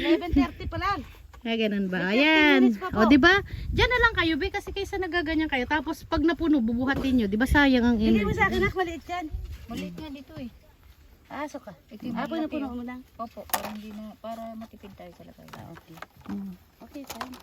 11:30 pa lang. Ganun ba? May 15 Ayan. minutes pa po. O, di ba? Diyan na lang kayo, be, kasi kaysa nagaganyan kayo. Tapos pag napuno, bubuhatin nyo. Di ba sayang ang Bigay mo energy? sa akin, maliit yan. Maliit nga dito eh. Aso ka. Ito yung Apo na malaki, puno oh. mo lang. Opo, para hindi na, para matipid tayo sa lagay. Okay. Mm. Okay, fine.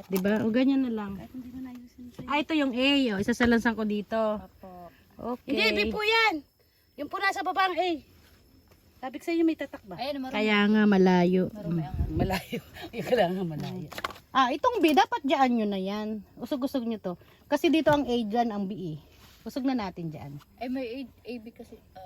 Di ba? O, ganyan na lang. Kahit hindi mo na ayusin sa'yo. Ah, ito yung A. O, isasalansan ko dito. Opo. Okay. Hindi, B po yan. Yung po nasa baba ang A. Sabi ko sa'yo may tatak ba? Ayan, marami. Kaya nga malayo. Marami ang Malayo. Yung kailangan malayo. Ah, itong B, dapat dyan nyo na yan. Usog-usog nyo to. Kasi dito ang A dyan, ang B eh. Usog na natin dyan. Eh, may AB kasi. So,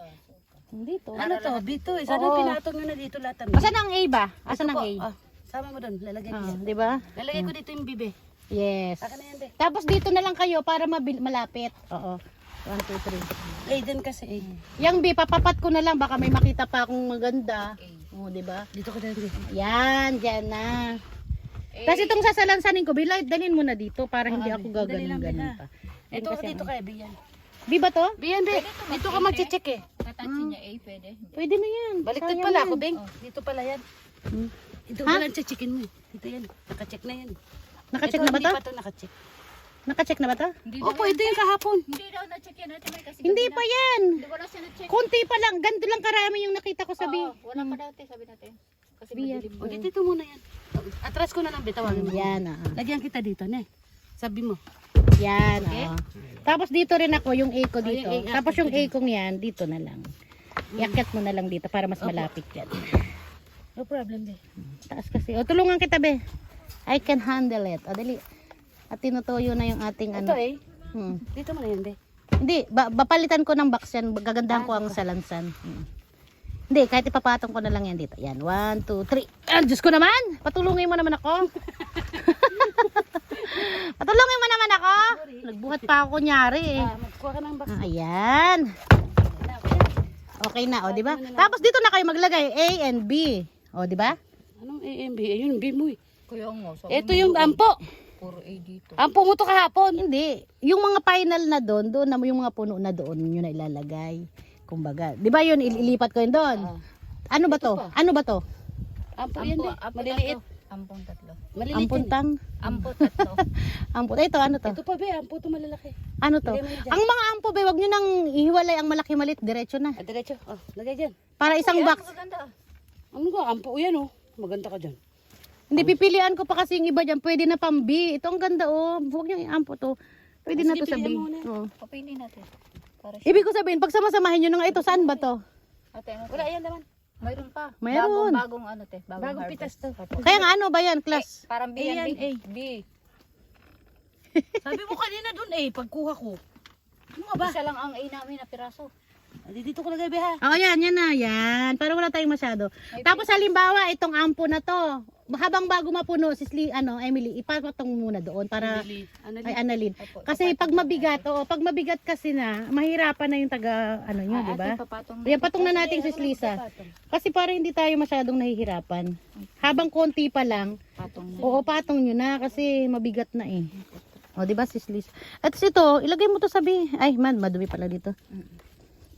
Dito. Ano to? B to eh. Sana Oo. pinatong nyo na dito lahat. Asan ang A ba? Asan ang A? Sama mo doon. Lalagay ko Ah, yan. di ba? Lalagay ko dito yung bibe. Yes. Saka na yan, be. Tapos dito na lang kayo para malapit. Oo. 1, 2, 3. A din kasi eh. Yang B, papapat ko na lang. Baka may makita pa akong maganda. Oo, di ba? Dito ko din. Yan, dyan na. Tapos itong sasalansanin ko, bilay, dalhin mo na dito para hindi ako Dali lang, gaganon-ganon Bella. pa. Ito kasi dito kaya B yan. B ba to? B yan, be. Dito ka mag-check eh. Tatouch niya A, pwede. Pwede na yan. Baliktad Sayang pala yan. ako, Beng. Dito pala yan. Hmm. Dito Ha? pala checkin mo eh. Dito yan. Naka-check na yan. Nakacheck Ito, na ba hindi to? pa to naka-check. Nakacheck na ba to? Hindi Opo, ito yung kahapon. Hindi daw na-check yan natin may kasi. Hindi pa yan. Hindi wala siya na-check. Konti pa lang. Ganito lang karami yung nakita ko sa B. Oo, wala pa dati, sabi natin. Kasi Biyan. madilim. O, dito muna yan. Atras ko na lang, bitawagin mo. Yan, Lagyan kita dito, ne. Sabi mo. Yan, oo. Tapos dito rin ako, yung A ko dito. yung A, Tapos yung A kong yan, dito na lang. Iakyat mo na lang dito para mas malapit yan. No problem, be. Taas kasi. O, tulungan kita, be. I can handle it. O, dali. At tinutuyo na yung ating Ito ano. eh. Dito Dito mo na yan, be. Hindi, bapalitan ko ng box yan. Gagandahan ko ang salansan. Hindi, kahit ipapatong ko na lang yan dito. Yan, 1, 2, 3. Ah, Diyos ko naman! Patulungin mo naman ako. Patulungin mo naman ako. Nagbuhat pa ako kunyari eh. Magkuha ka ng box. Ayan. Okay na, o, di ba? Tapos dito na kayo maglagay A and B. O, di ba? Anong A, M, B? Ayun, B mo eh. Kuya nga, sabi Ito yung ampo. puro A dito. Ampo mo to kahapon. Hindi. Yung mga final na doon na yung mga puno na doon, yun na ilalagay. Kumbaga. Di ba yun, ilipat ko yun doon? Ano ba to? Ano ba to? Ampo yan, be. Maliliit. Ampong tatlo. Maliliit yan. Ampuntang? Ampo tatlo. Ampo. Ito, ano to? Ito pa, be. Ampo to malalaki. Ano to? Lagay mo na dyan. Ang mga ampo, be, wag nyo nang ihiwalay ang malaki malit, diretso na. Diretso. Oh, lagay dyan. Para isang box. Maganda. Ano ka? Ampo yan, oh. Maganda ka dyan. Hindi, pipilian ko pa kasi yung iba dyan. Pwede na pang B. Ito ang ganda, oh. Huwag nyo yung ampo to. Pwede na to sa B. pilihan mo na. Oh. Papili natin. Para siya. Ibig ko sabihin, pag sama-samahin nyo na nga ito, saan ba to? Ate, ano to? Wala yan naman. Mayroon pa. Mayroon. Bagong ano te. Bagong pitas to. Kaya nga, ano ba yan, class? Parang B A yan, yan, B. B. Sabi mo kanina dun eh, pagkuha ko. Ano nga ba? Isa lang ang A namin na piraso. Dito ko lagay, be, ha? Oh, yan na, yan. Para wala tayong masyado. Tapos halimbawa, itong ampo na to, habang bago mapuno, Emily, ipapatong muna doon para, ay, Annalyn. Kasi pag mabigat, pag mabigat kasi na, mahirapan na yung taga, nyo, di ba? Yan, patong na natin si Lisa. Kasi para hindi tayo masyadong nahihirapan. Habang konti pa lang, Patong na. oo, patong nyo na kasi mabigat na eh. O, di ba, sis Lisa? At ito, ilagay mo to sabi. Ay, madumi pala dito.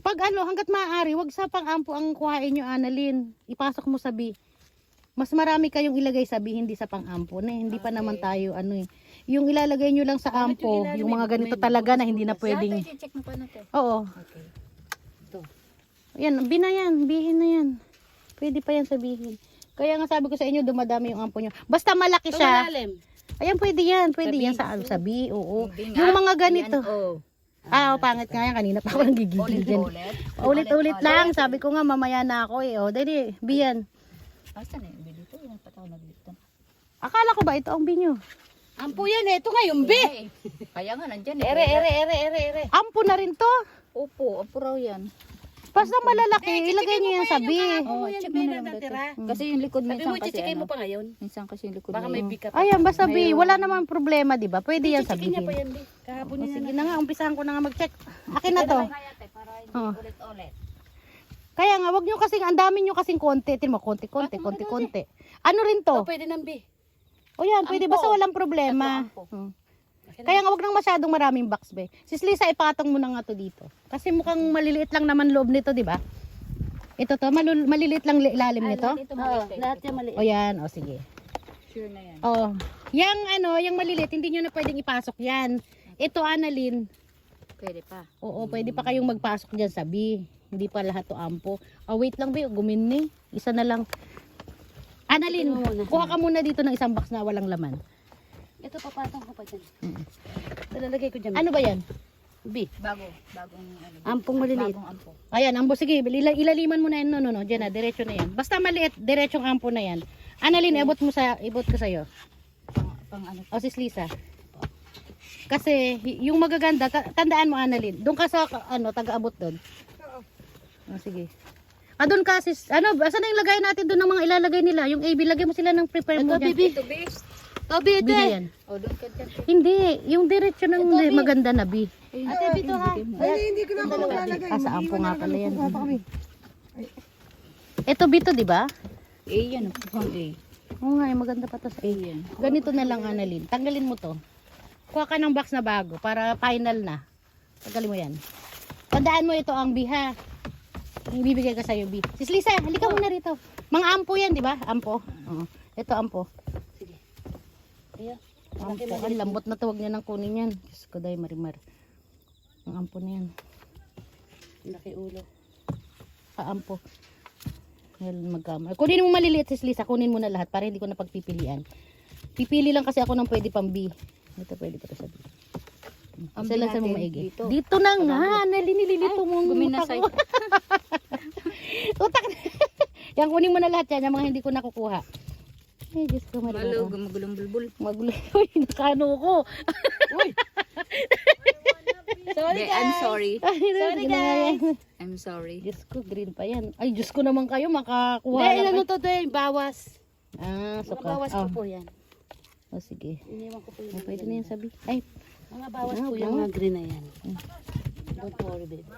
Pag hanggat maaari, wag sa pang-ampo ang kuhain nyo, Annalyn. Ipasok mo sabi. Mas marami kayong ilagay sabi, hindi sa pang-ampo na hindi pa naman tayo, yung ilalagay nyo lang sa ampo, yung mga ganito talaga na hindi na pwedeng. check mo pa natin. Oo. Okay. Yan, bihin na yan. Pwede pa yan sabihin. Kaya nga sabi ko sa inyo, dumadami yung ampo nyo. Basta malaki Ito siya. malalim. Ayan, pwede yan. Pwede yan sa sabi. Oo. Hindi Yung nga. mga ganito. Yan, oh. Pangit nga yan. Kanina pa ako nagigigil dyan. Ulit-ulit lang. Sabi ko nga, mamaya na ako eh. O, dali, biyan. Asan eh? Dito, yung pataw na dito. Akala ko ba ito ang binyo? Ampo yan eh. Ito nga yung B. Kaya nga nandyan eh. Ere. Ampo na rin to. Opo, opo raw yan. Basta malalaki, ilagay nyo yan sabi. Oh, check mo na lang dito. Kasi yung likod Sabi minsan mo, kasi chichikin mo pa ngayon. minsan kasi yung likod Baka may B ka pa. Ayan, basta B. Wala naman problema, di ba? Pwede yan Chichikin niya sabihin. pa yan, B. Kahapon O, niya sige na nga, umpisahan ko na nga mag-check. Akin na to. para hindi Oh. ulit-ulit. Kaya nga, wag nyo kasing, ang dami nyo kasing konti. Tingnan mo, konti. Ano rin to? Oh, pwede ng B. O yan, pwede. Basta walang problema. Ampo. Kaya nga, wag nang masyadong maraming box, be. Sis Lisa, ipatong mo na nga to dito. Kasi mukhang maliliit lang naman loob nito, di ba? Ito to, maliliit lang ilalim nito. Ito Oo, maliit. lahat yan maliit. O yan, o sige. Sure na yan. Oh, yung maliliit, hindi nyo na pwedeng ipasok yan. Ito, Annalyn, Pwede pa. oo, pwede pa kayong magpasok dyan sa B. Hindi pa lahat to ampo. Oh, wait lang, Be, gumini. Isa na lang. Annalyn, Tingnan mo muna. kuha ka muna dito ng isang box na walang laman. Ito, papatong ko pa dyan. Mm. Talalagay ko dyan. Ano ba yan? B. Bagong ano. Ampong maliliit. Bagong ampo. Ayan, ambo, sige, ilaliman mo na yan. No, dyan na, diretso na yan. Basta maliit, diretsong ampo na yan. Annalyn, ibot ko sa'yo. Pang ano. O, sis Lisa. Kasi, yung magaganda, tandaan mo, Annalyn. Doon ka sa, taga-abot doon. O, sige. Doon ka, sis. Asan na yung lagay natin doon ng mga ilalagay nila? Yung AB, lagay mo sila ng prepare mo Ito, dyan. bibi. Ito, base. Tobi, ito B na eh. yan. O, doon ka dyan. Hindi, yung diretso ng maganda na B. Ate, bito ha. Hindi ko na malalagay. Sa ampo nga pala yan. Ito B to, di ba? A yan. Pang A. Oo nga, maganda pa to sa A. Ganito na lang, Annalyn. Tanggalin mo to. Kuha ka ng box na bago para final na. Tanggalin mo yan. Tandaan mo ito ang B, ha? Ibibigay ka sa'yo B. Sis Lisa, halika muna rito. Mga ampo yan, di ba? Ampo. Oo. Ito ampo. Sige. Ayan. Ampo. Ang lambot na tawag niya ng kunin yan. Diyos ko, day marimar. Ang ampo na yan. Laki ulo. Ampo. Kunin mo maliliit, Sis Lisa. Kunin mo na lahat para hindi ko na pagpipilian. Pipili lang kasi ako ng pwede pang B. Ito pwede pa to sa B. Ang Isa lang sa natin mga maigi. dito. Dito na nga. Nililito mong Guminasay. utak mo. Utak na. Yan, kunin mo na lahat yan. Yung mga hindi ko nakukuha. Ay, Diyos ko, Malo, marilo. gumagulong bulbul. Magulo. Uy, nakano ko. Sorry, Hindi, I'm guys. sorry. Ay, Sorry, guys. I'm sorry. Diyos ko, green pa yan. Ay, Diyos ko naman kayo, makakuha Hindi, lang. ano to din, bawas. Ah, Mga suka. bawas ko Oh, po yan. oh, sige. Iniwan ko po Oh, yan. pwede na yan sabi. Ay, Mga bawas Ah, po yung ah. mga green na yan. Don't worry, babe.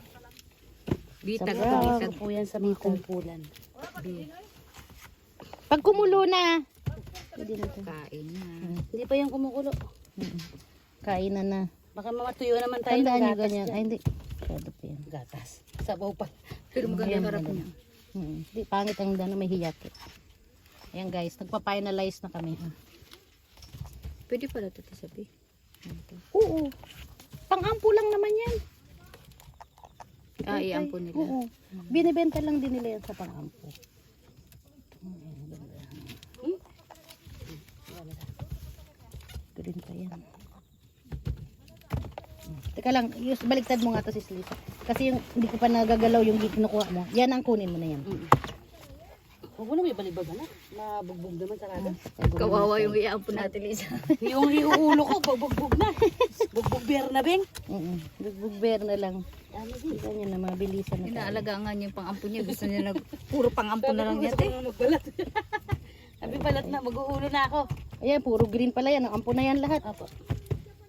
Bitag, Sarap. Bawas bitag. ko po yan sa mga kumpulan. pag kumulo na. Pwede na to. Kain na. Hindi pa yung kumukulo. Kainan na. Baka mamatuyo naman tayo Tandaan ng nyo gatas ganyan. dyan. Ay, hindi. Kado pa yan. Gatas. Sabaw pa. Pero maganda Ayan, yung harap maganda. niya. Hindi, pangit ang dano, may hiyakit. Ayan guys, nagpa-finalize na kami. Pwede pala ito sabi. Oo. Pang-ampo lang naman yan. Ah, iampo nila. Oo. Binibenta lang din nila yan sa pang-ampo. Green pa yan. Teka lang, baliktad mo nga to, Sis Lisa. Kasi yung hindi ko pa nagagalaw yung kinukuha mo. Yan ang kunin mo na yan. Huwag mo na may balibag na. Mabugbog naman sa kagas. Kawawa yung iampo natin, Lisa. Yung iuulo ko, bugbog na. Bugbog beer na, Beng. Bugbugber na lang. Isa niya na mabilisan na tayo. Inaalagaan nga niya yung pang-ampo niya. Gusto niya puro pang-ampo na lang niya. Gusto ko magbalat. Sabi balat na, mag-uulo na ako. Ayan, puro green pala yan. Ang ampo na yan lahat. Apo.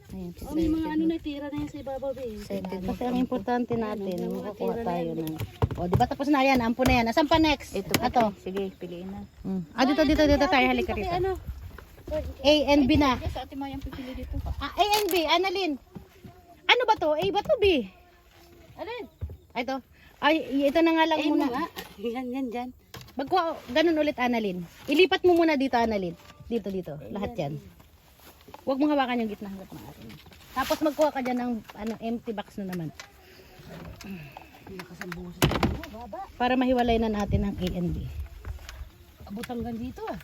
Ayan. Oh, may mga ano na tira na yan sa ibabaw, Beng. Kasi ang importante natin, makakuha tayo ng... O, di ba tapos na yan? Ampo na yan. Asan pa next? Ito. Ato. Sige, piliin na. Dito tayo. Halika rito. Ano? A and B na. Sa ate Mayang pipili dito. A and B. Annalyn. Ano ba to? A ba to B? Alin? Ay, ito. Ay, ito na nga lang Eh, muna. nga. Yan, dyan. Magkuha, ganun ulit, Annalyn. Ilipat mo muna dito, Annalyn. Dito. Lahat yan. Huwag mong hawakan yung gitna hanggat maaari. Tapos magkuha ka dyan ng empty box na naman. Para mahiwalay na natin ang A and B. Abot hanggang dito ah.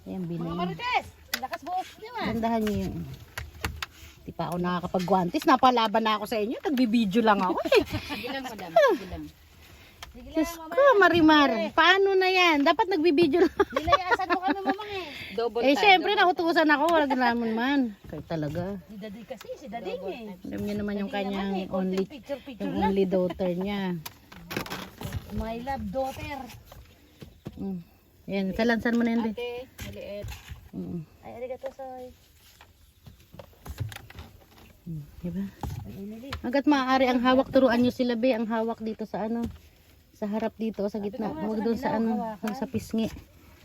Ayan, B na yun. Marites! Lakas buhok niyo ah. Gandahan niyo yun. Di pa ako nakakapag-guantes. Napalaban na ako sa inyo. Nagbibideo lang ako. Sige lang, madam. Sige lang. Diyos ko, Marimar. Paano na yan? Dapat nagbibideo lang. Nilayasan mo kami mamang eh. Double Eh, time, syempre, double nakutusan ako. Wala naman man. Kaya talaga. Si Daddy kasi, si Daddy eh. Alam niyo naman yung kanyang only, Picture yung lang. only daughter niya. My love daughter. Yan, salansan mo na yan. Be. Ate, maliit. Ay, arigato soy. Diba? Hanggat maaari ang hawak, turuan nyo sila, Be. Ang hawak dito sa sa harap dito, sa gitna. Huwag doon sa sa pisngi.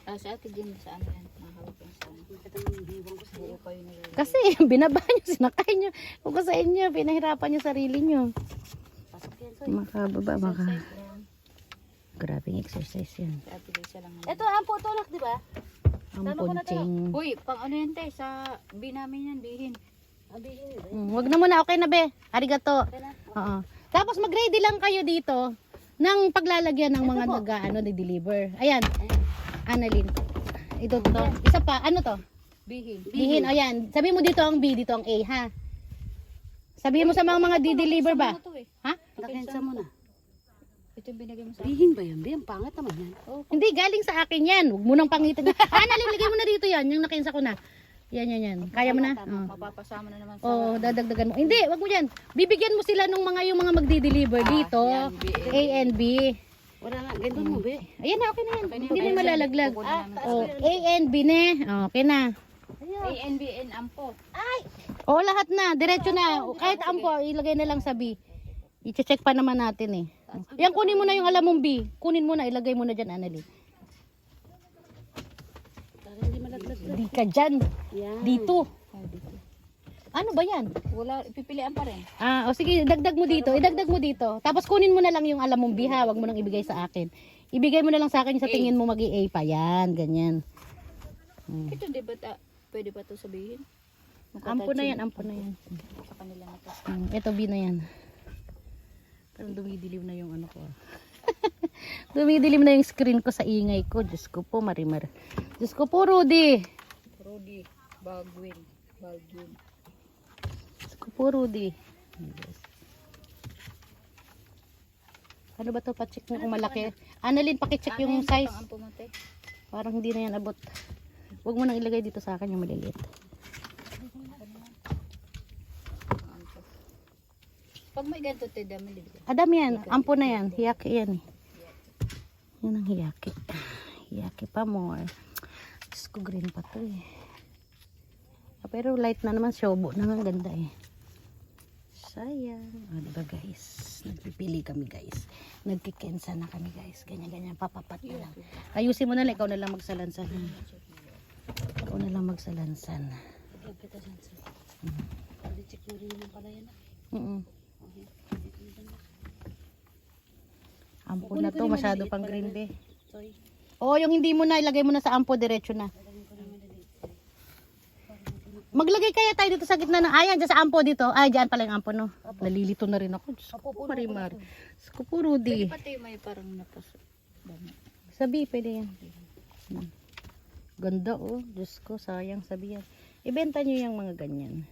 Ah, sa ate din sa ano yan. Mahawak yung sa ano. Buo kayo nila. Kasi binaba nyo, sinakay nyo. Huwag ko sa inyo, pinahirapan nyo sarili nyo. Pasok yan Makababa, Grabing exercise yan. Sa Ate Lisa lang. Ito, ampo to nak, di ba? Ang Tama ko na to. punching. Uy, pang ano yan te, sa namin yan, bihin. Abihin nila. Wag na muna, okay na be. Arigato. Okay na. Oo. Tapos mag-ready lang kayo dito ng paglalagyan ng mga nag-deliver. Ayan. Annalyn. Ito to. Isa pa, ano to? Bihin. Bihin. Ayan. Sabi mo dito ang B, dito ang A, ha? Sabihin mo sa mga di-deliver ba? Ano to eh? Ha? Nakensa mo na. Ito yung binigay mo sa akin. Bihin ba yan? Bihin, pangit naman yan. Hindi, galing sa akin yan. Huwag mo nang pangitan. Annalyn, lagay mo na dito yan. Yung nakinsa ko na. Yan. Kaya mo na? Oo. Mapapasama na naman sa... Oo, dadagdagan mo. Hindi, wag mo yan. Bibigyan mo sila nung yung mga magdi-deliver dito. yan, B, A and B. Wala nga, ganun mo, be. Ayan na, okay na yan. Okay na Hindi yun. na malalaglag. Kukunin namin sa- Oh, A and B ne. Okay na. A, N, B, N, ampo. Oo, lahat na. Diretso na. Kahit ampo, ilagay na lang sa B. I-check pa naman natin eh. Yan, kunin mo na yung alam mong B. Kunin mo na, ilagay mo na dyan, Annalyn. Para hindi malaglag. Di ka dyan. Yan. Dito. Oh, dito. Ano ba yan? Wala, pipilian pa rin. O sige, dagdag mo dito. Idagdag mo dito. Tapos kunin mo na lang yung alam mong B ha. Huwag mo nang ibigay sa akin. Ibigay mo na lang sa akin sa tingin mo mag-A pa. Yan, ganyan. Ito, di ba pwede ba ito sabihin? Ampo na yan, ampo na yan. Sa kanila na to. Ito B na yan. Parang dumidilim na yung ano ko. Dumidilim na yung screen ko sa ingay ko. Diyos ko po, Marimar. Diyos ko po, Rudy. Rudy, Baldwin. Diyos ko po, Rudy. Yes. Ano ba to? Pa-check mo kung malaki. Annalyn, pakicheck yung size. Pang ampo mo te. Parang hindi na yan abot. Huwag mo nang ilagay dito sa akin yung maliliit. Pag may ganito te, dami dito. Adam yan. Ampo na yan. Hiyaki yan eh. Yan ang hiyaki. Hiyaki pa more. Diyos ko, green pa to eh. Pero light na naman. Shobo na nga. Ganda eh. Sayang. O diba guys? Nagpipili kami guys. Nagkikensa na kami guys. Ganyan-ganyan. Papapat na lang. Ayusin mo na lang. Ikaw na lang magsalansan. Ikaw na lang magsalansan. Laglag kita dyan sa. Check mo rin naman pala yan. Ampo na to. Masyado pang green be. Sorry. Oo, yung hindi mo na. Ilagay mo na sa ampo. Diretso na. Maglagay kaya tayo dito sa gitna ng, ayan, dyan sa ampo dito. Ay, dyan pala yung ampo, no? Nalilito na rin ako. Diyos ko po, Marimar. Diyos ko po, Rudy. Pati may parang napas. Dami. Sabi, pwede yan. Ganda, oh. Diyos ko, sayang sabi yan. Ibenta nyo yung mga ganyan.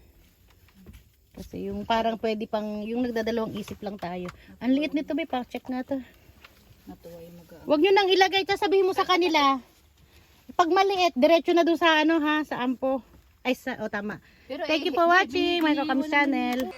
Kasi yung parang pwede pang, yung nagdadalawang isip lang tayo. Ang liit nito, ba? Check na to. Natuwa yung mag-aam. Huwag nyo nang ilagay. Sabihin mo sa kanila. Pag maliit, diretso na doon sa ano, ha? Sa ampo. Ay, tama. Pero Thank you for watching, my Kakams channel.